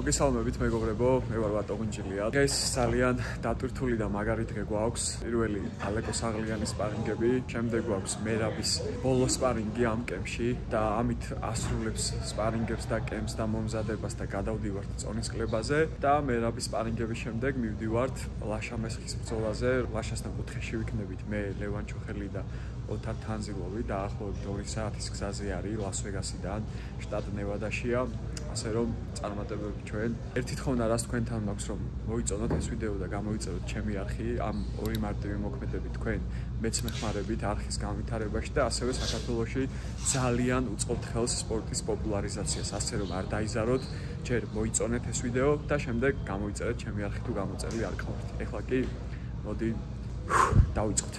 მოგესალმებით მეგობრებო, მე ვარ ვატო გუნჯილია. დღეს ძალიან დატვირთული და მაგარი დღე გვაქვს. პირველი ალეკო საღლიანის სპარინგები, შემდეგ გვაქვს მერაბის ბოლო სპარინგი ამ კემპში და ამით ასრულებს სპარინგებს და კემპს და მომზადებას და გადავდივართ წონის კლებაზე და მერაბის სპარინგების შემდეგ მივდივართ ლაშა მესხის ბრძოლაზე. ლაშასთან კუთხეში ვიქნებით მე, ლევან ჩოხელი და ოთარ თანზილოვი და ახლობით 2 საათის გზაზე არის ლას-ვეგასიდან, შტატ ნევადაშია. ასე რომ წარმატებები ჩვენ. ერთი თხოვნა რას თქვენთან მაქვს რომ მოიწონოთ ეს ვიდეო და გამოვიწეროთ ჩემი არხი ამ ორი მარტივი მოქმედებით თქვენ მეც მეხმარებით არხის განვითარებაში და ასევე საქართველოში ძალიან უწყობთ ხელს სპორტის პოპულარიზაციას. ასე რომ არ დაიზაროთ, ჯერ მოიწონეთ ეს ვიდეო და შემდეგ გამოვიწერეთ ჩემი არხი თუ გამოწერილი არ გყავთ. ეხლა კი მოდი დავიწყოთ.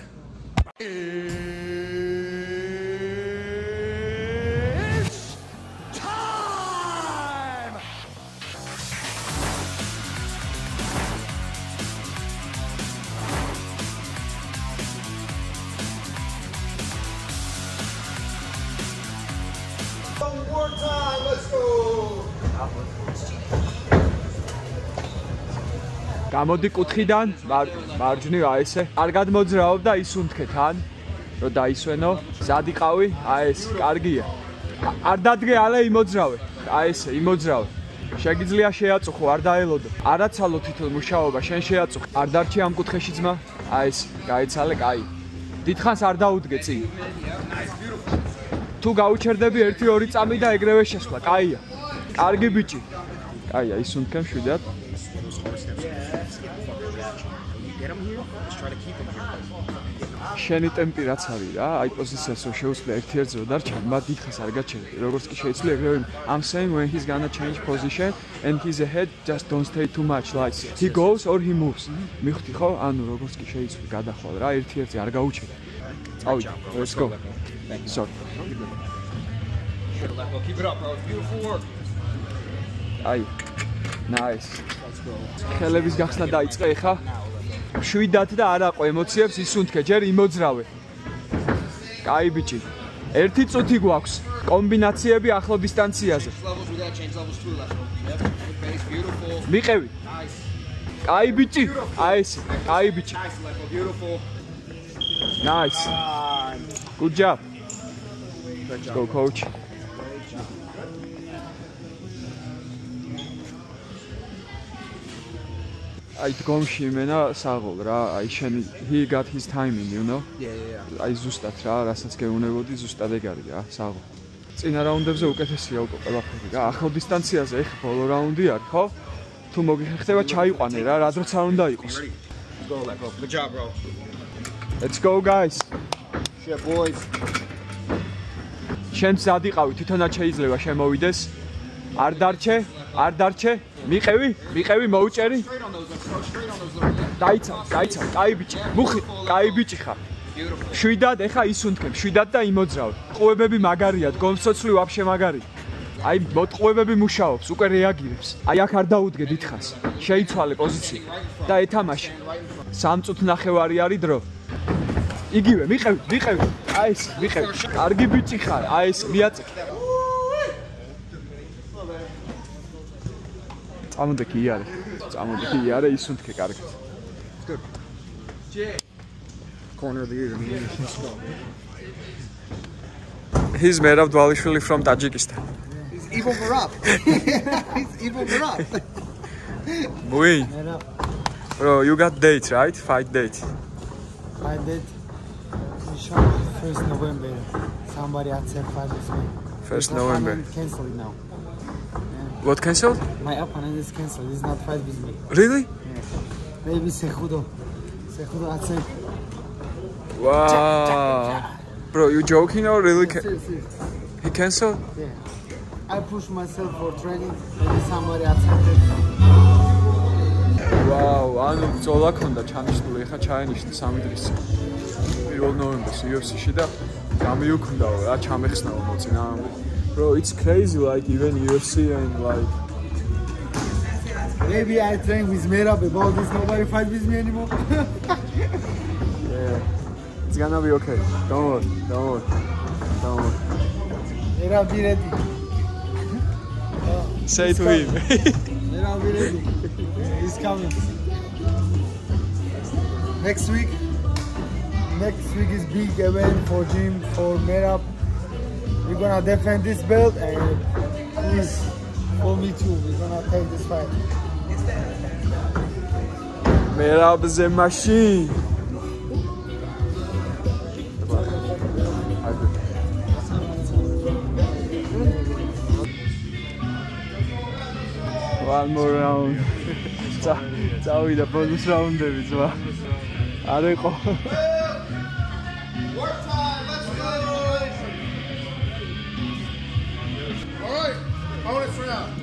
გამოდი კუთხიდან, მარჯვნივ აი ესე. კარგად მოძრაობ და ისუნთქეთ ან რომ დაისვენო. ზადიყავი, აი ეს, კარგია. არ დადგე ალე იმოძრავე. აი ესე, იმოძრავე. შეგიძლია შეაწუხო, არ დაელოდო. არაცალო თვითონ მუშაობა, შენ შეაწუხ. არ დარჩი ამ კუთხეში ძმა. აი ეს, გაიცალე, კაი. დიდხანს არ დაუდგე წინ. თუ გაუჩერდები 1-2 წამი და ეგრევე შესვლა, კაია. კარგი ბიჭი. კაია, ისუნთქე მშვიდად. შენი ტემპი რაც არის რა, აი პოზიციას რომ შეუძლია 1-1-ზე რომ დარჩენ, მათ დიდხანს არ გაჩერდი. როგორც კი შეიცვლია ეგრევე I'm saying when he's gonna change position and he's ahead, just don't stay too much like he goes or he moves. მიხვდი ხო? ანუ როგორც კი შეიცვლი გადახვალ რა, 1-1-ზე არ გაუჩერდი. წავიდე. Let's go. Sorry. Keep it up, bro. It's beautiful work. Ay. Nice. ხელების გახსნა დაიწყე ხა? შვიდად და არ აყო ემოციებს ისუნთქე, ჯერ იმოძრავე. კაი ბიჭი. 1 წუთი გვაქვს. კომბინაციები ახლო დისტანციაზე. მიყევი. კაი ბიჭი. აი ეს. კაი ბიჭი. Nice. Good job. Let's go coach. I დგომში იმენა საღოლ რა, აი შენ he got his timing, you know? Yeah. აი ზუსტად რა, რასაც გეუნებოდი, ზუსტად ეგ არის რა, საღოლ. წინა რაუნდებზე უკეთესია უკვე ყველაფერი რა, ახლო დისტანციაზე ეხლა ბოლო რაუნდი არის, ხო? თუ მოგიხდება ჩაიყვანე რა, რა დროც არ უნდა იყოს. Go, let go. Good job, bro. Let's go guys. Shit, boys. შენ ზადიყავი, თვითონაც შეიძლება შემოვიდეს. არ დარჩე. მიყევი, მოუჭერი. დაიცა, კაი ბიჭი. მუხი, კაი ბიჭი ხარ. შვიდად, ეხა ისუნთქე, შვიდად და იმოძრავე. ყუებები მაგარია, დგომსოცლი ვაფშე მაგარი. აი, მოტყუებები მუშაობს, უკვე რეაგირებს. აი, აქ არ დაუდგე დიდხანს. შეიცვალე პოზიცია და ეთამაშე. 3 წუთი ნახევარი არის დრო. იგივე, მიყევი. აი ეს, მიყევი. კარგი ბიჭი ხარ. აი ეს, მიაწეკე. წამოდე კი იარე, ისუნთქე კარგად. Good. Corner of the ear. He's Merav Dvalishvili from Tajikistan. He's evil Merav. He's evil Merav. Boy. Bro, you got dates, right? Fight date. Fight date. Inshallah, 1st November. Somebody accept fight with me. 1st November. Cancel it now. What cancelled? My opponent is cancelled. He's not fight with me. Really? Yeah. Maybe Sejudo accept. Wow. Bro, you joking or really? He cancelled? Yeah. I push myself for training. Maybe somebody accepted. Wow, ანუ ბრძოლა ქონდა ჩანიშნული, ეხა ჩაენიშნა 3 დღის. 1 ნოემბერს UFC-ში და გამიუქმდაო რა, ჩამეხსნაო მოწინააღმდეგე. Bro, it's crazy, like even UFC and like. Maybe I train with Merab about this. Nobody fight with me anymore. Yeah, it's gonna be okay. Don't worry. Merab, be ready. Say to him. I'll be ready. He's coming. Next week is big event for Jim, for Merab. We're gonna defend this belt and please, for me too, we're gonna take this fight. Merab the machine. One more round. Წავიდა ბონუს რაუნდები ძმა. არ იყო.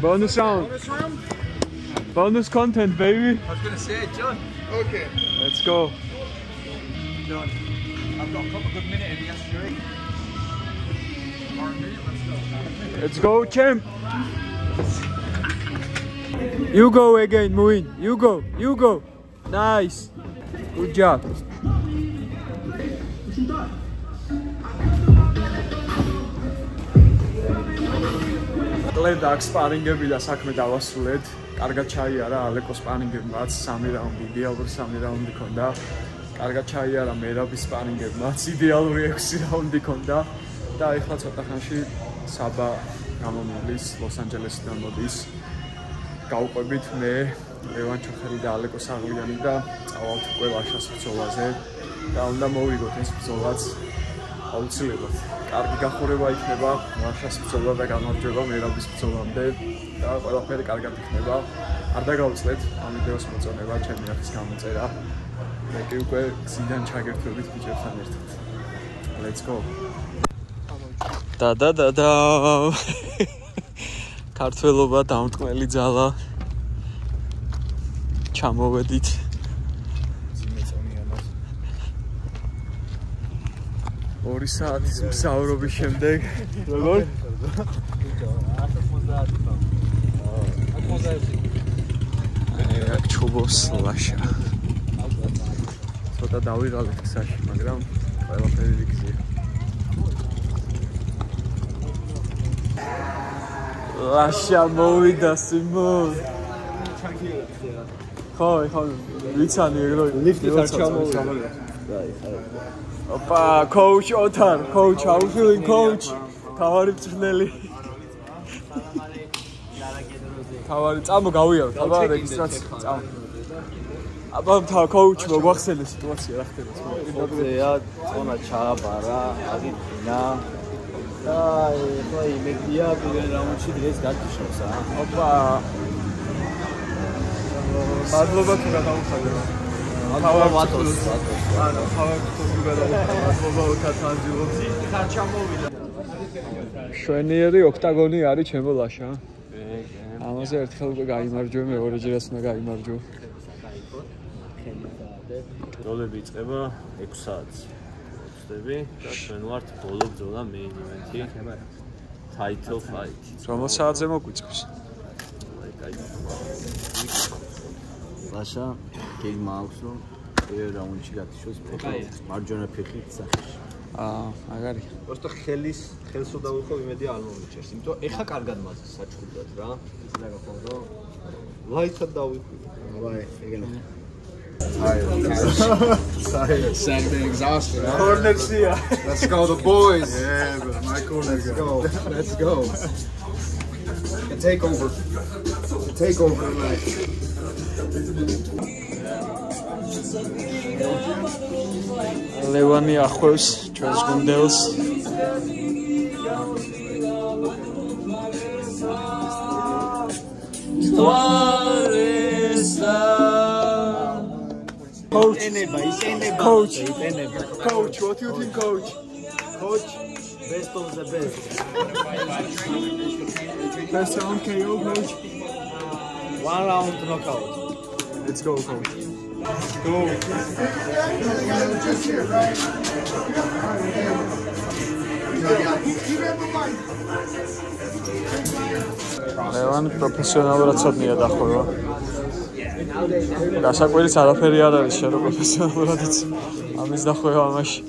Bonus round. Bonus content, baby. I was going to say it, John. Okay. Let's go. John, I've got a couple good minute in yesterday. Let's go, champ. You go again, Muin. You go. You go. Nice. Good job. Glenda sparring-ები და საქმე დავასრულეთ. კარგად ჩაიარა ალეკოს სპარინგებმაც 3 რაუნდი, იდეალური 3 რაუნდი ქონდა. კარგად ჩაიარა მერაბის სპარინგებმაც, იდეალური 6 რაუნდი ქონდა და ეხლა ცოტა ხანში საბა გამომივლის ლოს-ანჯელესიდან მოდის. გავყვებით მე, ლევან ჩოხერი და ალეკო საღლიანი და წავალთ უკვე ვაშას ბრძოლაზე და უნდა მოვიგოთ ეს ბრძოლაც აუცილებლად. კარგი გახურება იქნება ვაშას ბრძოლა და გამარჯვება მერაბის ბრძოლამდე და ყველაფერი კარგად იქნება. არ დაგავწლეთ ამ ვიდეოს მოწონება, ჩემი ახის გამოწერა. მე კი უკვე გზიდან ჩაგერთვებით ბიჭებთან ერთად. Let's go. და. ქართველობა დამტყმელი ძალა. ჩამოვედით. ორი საათის მგზავრობის შემდეგ როგორ? ჩუბოს ლაშა. ცოტა დავიღალეთ გზაში, მაგრამ ყველაფერი რიგზია. ლაშა მოვიდა სიმონ. ხო, ვიცანი ეგრე ლიფტით არ ჩამოვიდა. Opa, coach Otar, coach, how you feeling, coach? Თავარი მწვრთნელი. თავარი წამო გავიარო, აბა რეგისტრაცია, წამო. აბა coach მოგვახსენე სიტუაცია რა ხდება? ოფეა, წონა ჩააბარა, აგინა. და ეხლა იმედია პირველ რაუნდში დღეს გაგიშოს, ა? Opa. მადლობა თუ გადავხადე. ავატოს. ანუ თავი გადავხადე თანჯილობს. ხარ ჩამოვიდა. შვენიერი ოქტაგონი არის ჩემო ლაშა. ამაზე ერთხელ უკვე გაიმარჯვე, მეორეჯერაც უნდა გაიმარჯვო. ბრძოლები იწყება 6 საათს. ვწდები და ჩვენ ვართ ბოლო ბრძოლა main event-ი. Title fight. რომელ საათზე მოგვიწევს? ლაშა გეგმა აქვს რომ პირველ რაუნდში გათიშოს ფეხი მარჯვენა ფეხით სახეში. მაგარი. просто ხელს უდავიხო იმედია არ მომიჩერს. იმიტომ ეხა კარგად მაძეს საჩხუბად რა. ის რა გახონდო? ლაიცად დავიხო. Bye. Again. Saturday exhausted. Corner here. Let's go the boys. Yeah, but my corner. Let's go. The takeover. The takeover tonight. ლევანი ახვევს ჩვენს გუნდელს. Coach, what do you think, coach? Coach, best of the best. First round KO, coach. 1 round knockout. Let's go, coach. Go. ლევან პროფესიონალურად ცოდნია დახვევა. გასაკვირიც არაფერი არ არის შენ რო პროფესიონალურად იცი. ამის დახვევა ამაში.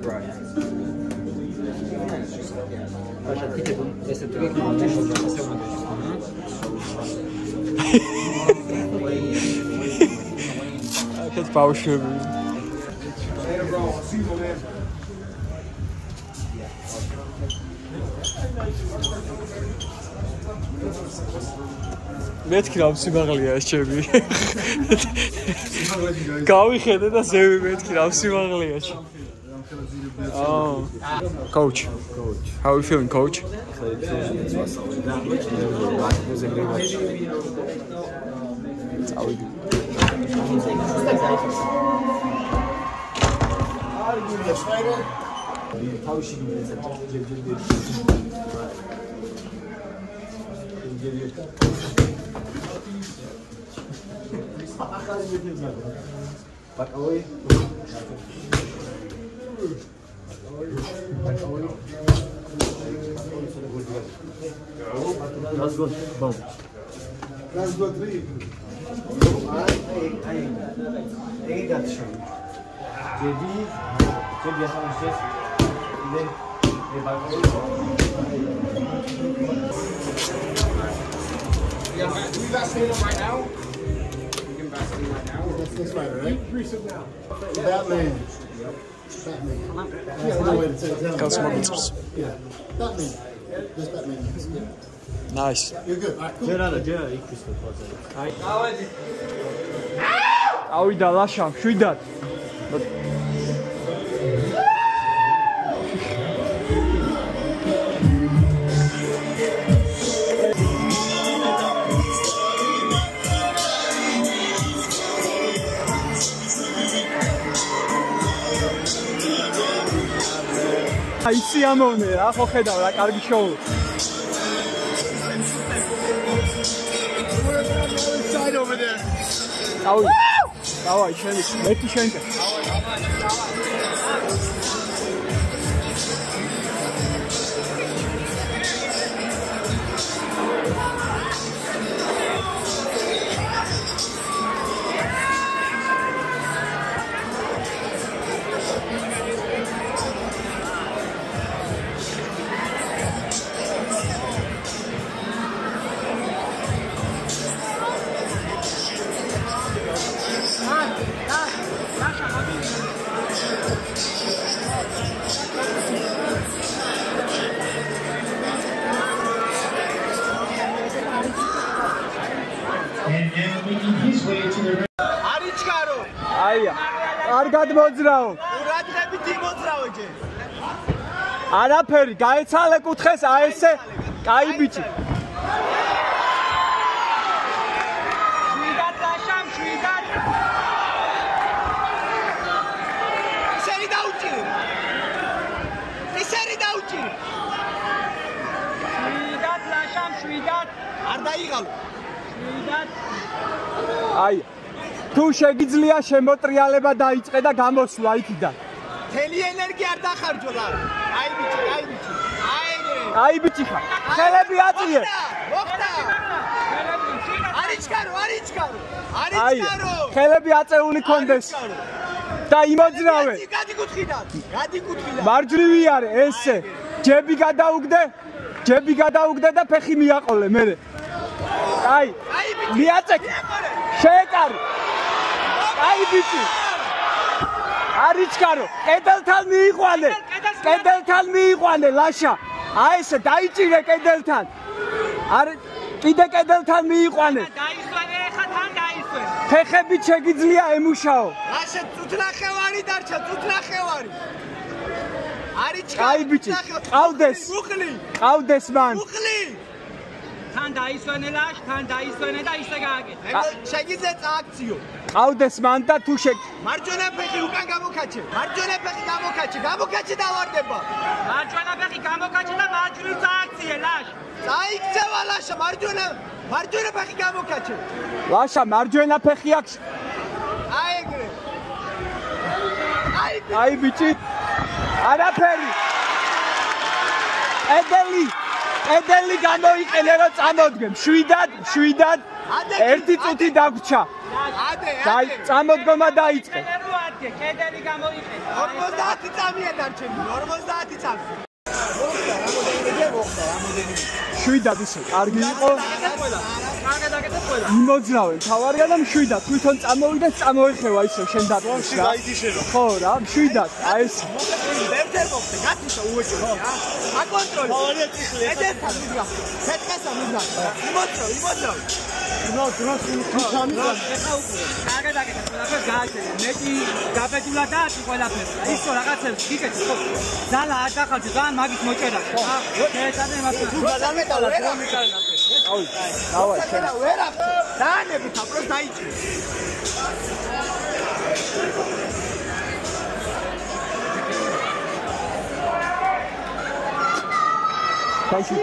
Akეთ ბავშვები. მეთქი რა სიმაღლეა ეს ჩემი. გავიხედე და ზევი მეთქი რა სიმაღლეა. Oh, coach. How are you feeling, coach? Let's go. Boom. Let's go 3. I got you. JB has then Yeah, we vaccinating him right now. We can vaccinate him right now. That's this fighter, right? Grease him now. Batman. Batman. Yeah, no way to say it. Kosmogitsers. Yeah. Batman. Just Batman. Yeah. Nice. You're good. All right, cool. Jera, ikris khoza. ავიდა ლაშა, შვიდად. ისი ამოვნე რა, ხო ხედავ რა, კარგი შოუ. Side over there. Давай, შენი, მეტი შენკა. აია, კარგად მოძრაო. ყურადღებით იმოძრავე ჯერ. არაფერი, გაეცალე კუთხეს, აი ესე, კაი ბიჭი. შვიდად ლაშამ, შვიდად. ისერი დაუჭირე. შვიდად ლაშამ, შვიდად. არ დაიღალო. შვიდად. აი თუ შეგიძლია შემოტრიალება დაიწყე და გამოსვლა იქიდან. თელი ენერგია არ დახარჯო რა. აი ბიჭი. აი ბიჭი ხარ. ხელები აწიე. მოხდა. არიჩქარო. აი ხელები აწეული კონდეს. და იმოძრავე. გადი კუთხიდან. მარჯრივი არე ესე. ჯები გადაუგდე და ფეხი მიაყოლე მერე. აი მიაწეკ. შეეკარი. აი ბიჭი. არიჩქარო. კედელთან მიიყვანე ლაშა. აი ესე დაიჭირე კედელთან. არ კიდე კედელთან მიიყვანე. დაისვენე ხა თან დაისვენე. ფეხებით შეგიძლია ემუშაო. ლაშა წუთნახევარი დარჩა. არიჩქარო. აი ბიჭი. ყავდეს მან. თან დაისვენე ლაშ, თან დაისვენე და ისე გააკეთე. შეგიძლია წააქციო. ყავდეს მან და თუ მარჯვენა ფეხი უკან გამოკაჩე. გამოკაჩე დავარდება. მარჯვენა ფეხი გამოკაჩე და მარჯვნივ წააქციე ლაშ. წაიქცევა ლაშა, მარჯვენა ფეხი გამოკაჩე. ლაშა მარჯვენა ფეხი აქვს. აი ეგრე. აი ბიჭი. არაფერი. ედელი გამოიყენე რომ წამოდგემ. შვიდად 1 წუთი დაგვრჩა. ადე. წამოდგომა დაიწყე. დაადგე, კედელი გამოიყენე. 50 წამია დარჩენილი, 50 წამი. შვიდად ისე, კარგი იყო. იმოძრავენ, თავარია და მშვიდად, თვითონ წამოვიდა, წამოეხევა ისე შენ დაწვევს რა. ხო რა, მშვიდად, აი ეს. ვერტერ მოხდე, გათიშა უეჭო რა. აკონტროლე. თავარია წიხლი. ედერთან მიგრა. ფეთქასა მიგრა. იმოძრავ. დროს თამიდა. ეხა უკვე. დაგედაგეთ, ყველაფერს გააჩერე. მეტი გაბედულად ააჭი ყველაფერს. ისო რაღაცებს გიგეთ ხო. ძალა არ დახალჩი, ძალიან მაგის მოჭერა. ხო. შეეცადე იმას. გადამეტალა რომ მიკარნა. აუ, დავაი. ვერ ახცე. დაანებით აპროს დაიჭი. Thank you.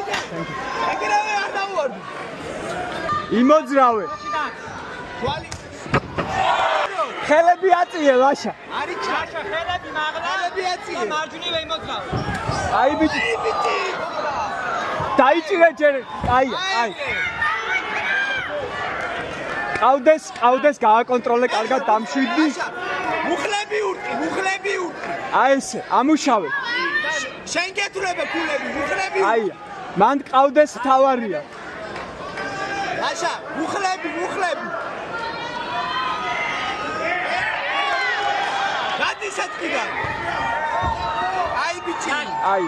ეგრევე არ დავუვარდი. იმოძრავე. თვალი. ხელები აწიე, ლაშა. არის ჩაშა ხელები მაღლა. ხელები აწიე. მარჯვნივე იმოძრავე. აი ბიჭი. დაიჭირე ჯერ. აი. ყავდეს გააკონტროლე კარგად დამშვიდი. მუხლები ურტყი. აი ესე, ამუშავე. შენ გეთურებე ქულები, მუხლები. აი, მან ყავდეს თავარია. ლაშა, მუხლები. გადის ეთქიდან. აი ბიჭი. აი.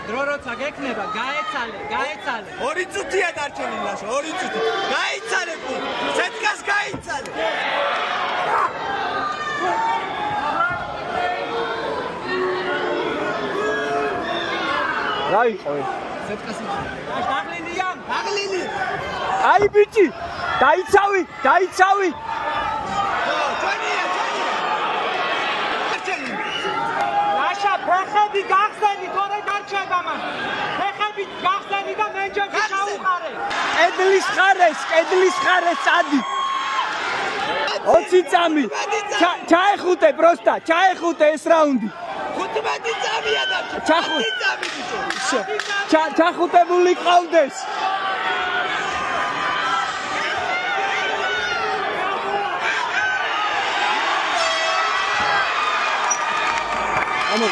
დრო როცა გექნება, გაეცალე. 2 წუთია დარჩენილი ლაშა, 2 წუთი. გაიცალე თუ. სეთქას გაიცალე. რა იყო ეს? სეთქასი. დაღლილი. აი ბიჭი, დაიცავი. ლაშა, ფეხები გახსენი, თორე დარჩება მან. ფეხები გახსენი და მენჯებში ჩაუყარე. კედლის ხარეს წადი. 20 წამი. ჩაეხუტე პროსტა, ეს რაუნდი. 15 წამია დარჩა. 15 წამი ბიჭო. ჩახუტებული ყავდეს. ამო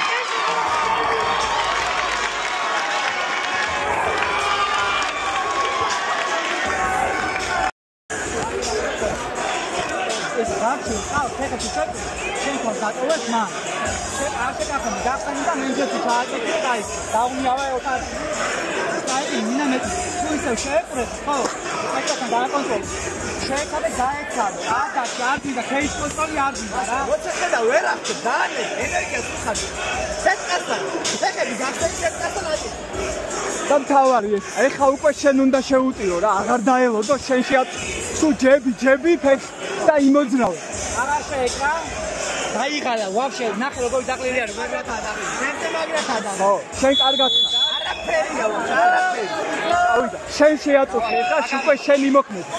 ეს რაცი ფეხებში შენ კონტაქტოვეს მან შენ არ შეგახმე გახსენი და მენჯებში ჩააწეთე და აი დაუნიავა ეხა აი მინა მე თუ ისე შეეყრეთ ხო ეკეთან დააკონტროლე შეეცადე გაეცადე აკაში არ დიდა ქეის კონტროლი არ დიდა რა როცა ხედა ვერ ახდე დაანე ენერგიას უხადე სეტკასთან ფეხები გახსენი სეტკასთან აი და მთავარი ეს ეხა უკვე შენ უნდა შეუტიო რა აღარ დაელოდო შენ სულ ჯები ფეხს და იმოძრავე არა შეეკრა დაიღალა ვაფშე ნახე როგორ დაყლილი არის მაგრათა დაყლილი შენზე მაგრათა დაყლილი ხო შენ კარგად არაფერია არაფერი ავიდა შენ შეაწუხე ხა უკვე შენ იმოქმედი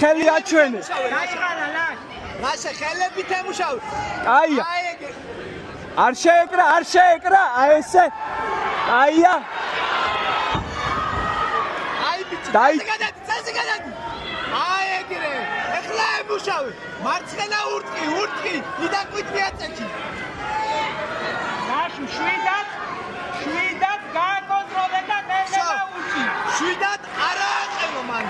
ხელი აჩვენე დაიღალა ლაშა ხელებით ემუშავე აია არ შეეკრა აი ესე აია წაზე გადადი აი ეგრე ეხლა ემუშავე მარცხენა ურტყი იდაკვით მიაწექი ლაშ შვიდად გააკონტროლე და ნელა ურტყი შვიდად არა აყენო მან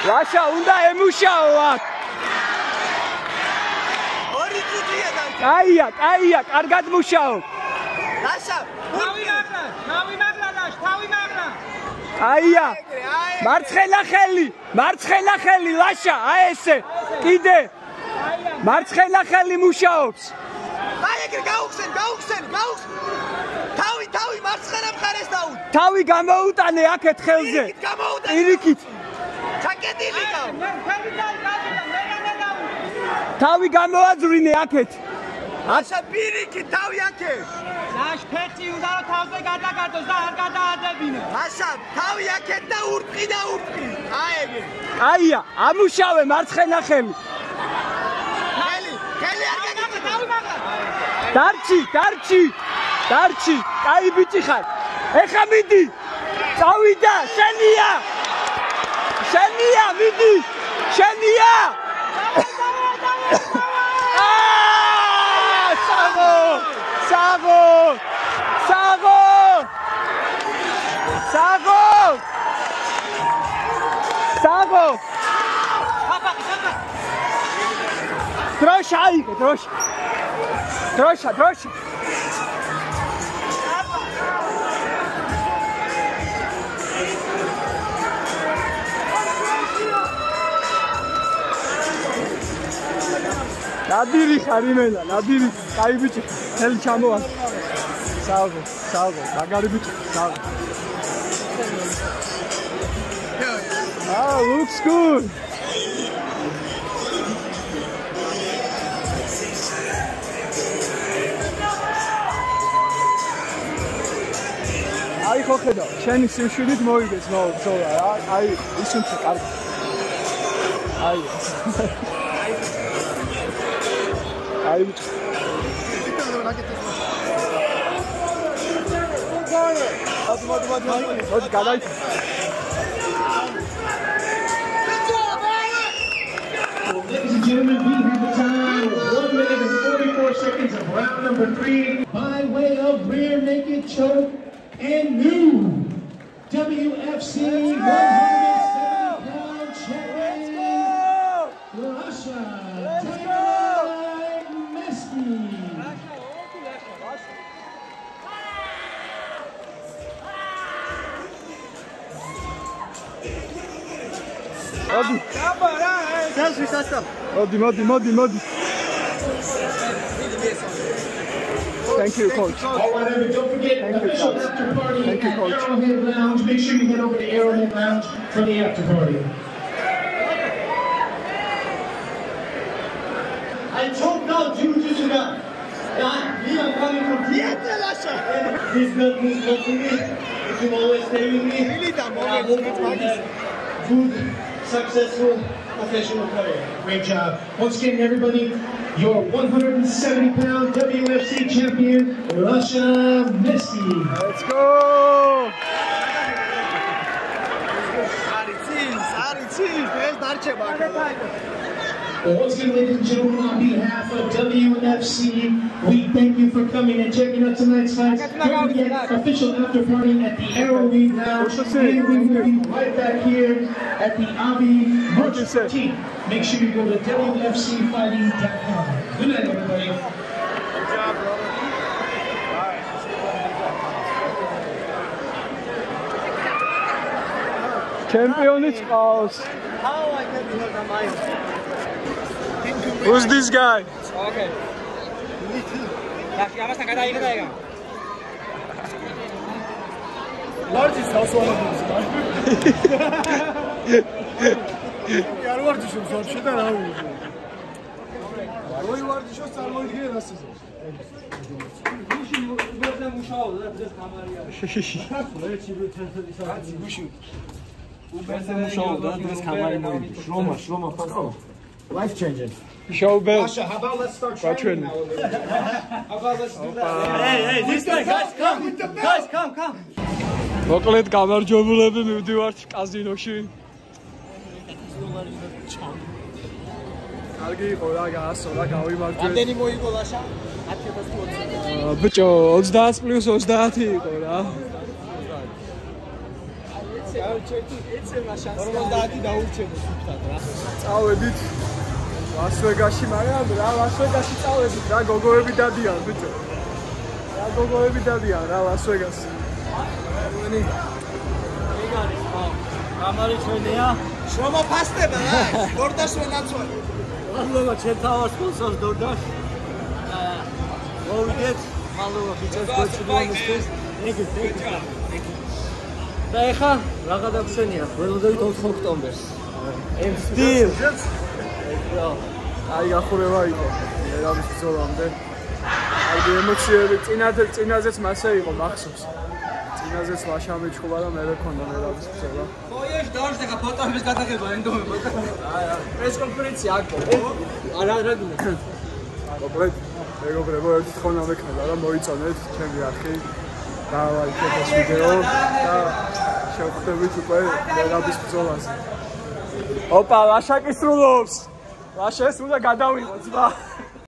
ლაშა უნდა ემუშაო აქ 2 წუთია და კაია კარგად მუშაო ლაშა თავი მაგლა ლაშ თავი მაგლა აია მარცხენა ხელი ლაშა აი ესე კიდე მარცხენა ხელი მუშაობს აი ეგრე გაუხსენ თავი მარცხენა მხარეს დაუდ თავი გამოუტანე აქეთ ხელზე პირიქით ჩაკეტილი გაუ თავი გამოაძვრინე აქეთ აშა პირიქით თავი აქეთ ლაშ ფეხი უნდა რომ თავზე გადაგადოს და არ გადაადებინო აშა თავი აქეთ და ურტყი აი ეგრე აია ამუშავე მარცხენა ხელი არ გაგამა თავი მაგლა დარჩი კაი ბიჭი ხარ ეხა მიდი წავიდა, შენია! შენია, მიდი! შენია! საღო! საღო! საღო! საღო! საღო! დროშა აიღე, დროშა. დროშა, დროშა. ნადირი ხარ იმენა, ნადირი, კაი ბიჭი, ხელი ჩამოვა. საღო, საღო, მაგარი ბიჭი, საღო. Looks good. აი ხო ხედა, შენი სიმშვიდით მოიგეს ბრძოლა რა. აი ისუნთი კარგი. აი. აი მოდი გადაი Ladies and gentlemen, we have the time 1 minute and 44 seconds of round number 3 by way of rear naked choke and new WFC 170-pound champion, Russia, Daniel Meski. Modi. Thank you, coach. All right, everybody, don't forget official after party at Arrowhead Lounge. Make sure you head over to Arrowhead Lounge for the after party. I choked out jiu-jitsu guy. We are coming from here. This belt means a lot to me. You can always stay with me. Good, successful, professional career. Great job. Once again, everybody, your 170-pound WFC champion, Russia Meski. Let's go! Once again, ladies and gentlemen, on behalf of WFC, we thank you for coming and checking out tonight's fight. Don't forget, official after party at the Arrowhead Lounge. And we will be right back here at the Avi March 14th. Make sure you go to WFCfighting.com. Good night, everybody. Good job, brother. Champion is house. How I can know the mind? Who's this guy? Okay. Large is also one of those guys. Yar var düşün son şeyden abi. Roy var düşün sen Roy diye nasıl? Bu bizden muşağı da biz kameraya. Bu bizden muşağı da biz kameraya mı? Roma fasal. Life changing. Show bell. Asha, how about let's start training now? How about let's do that? Hey, this guy, guys, come. მოკლედ გამარჯვებულები მივდივართ კაზინოში. კარგი იყო რა, გაასწორა, გავიმარჯვეთ. რამდენი მოიგო ლაშა? 10-20. ბიჭო, 30 + 30 იყო რა. 50 დაურჩებო სუფთად რა. წავედით ლას-ვეგასში, მაგრამ რა ლას-ვეგასში წავედით რა, გოგოები დადიან ბიჭო. რა გოგოები დადიან რა ლას-ვეგასში. გამარი ჩვენია. შრომა ფასტება რა. დორდაშ ვენაცვალე. მადლობა ჩვენ თავარ სპონსორს დორდაშ. მოვიდეთ, მადლობა ბიჭებს გოჩვენებისთვის. და ეხლა რაღა დაგხსენია, ველოდებით 4 ოქტომბერს. Still. აი გახურება იყო. მერავის ბრძოლამდე. აი ემოციები წინაზეც მასე იყო მახსოვს. წინაზეც ლაშამი ჩხუბა და მე ვქონდა მერავის ბრძოლა. ხოიეშ დავშტეხა ფოტოების გადაღება ენდომება. აი პრეს კონფერენცია აქო. არა გინდა. მოკლედ მეგობრებო ერთ თხოვნა მექნება რა მოიწონეთ ჩემი არხი. დავაიქეთ ეს ვიდეო და შევხვდებით უკვე მერაბის ბრძოლაზე. ოპა, ლაშაკი სრულობს. ლაშეს უნდა გადავიღო, ძმა.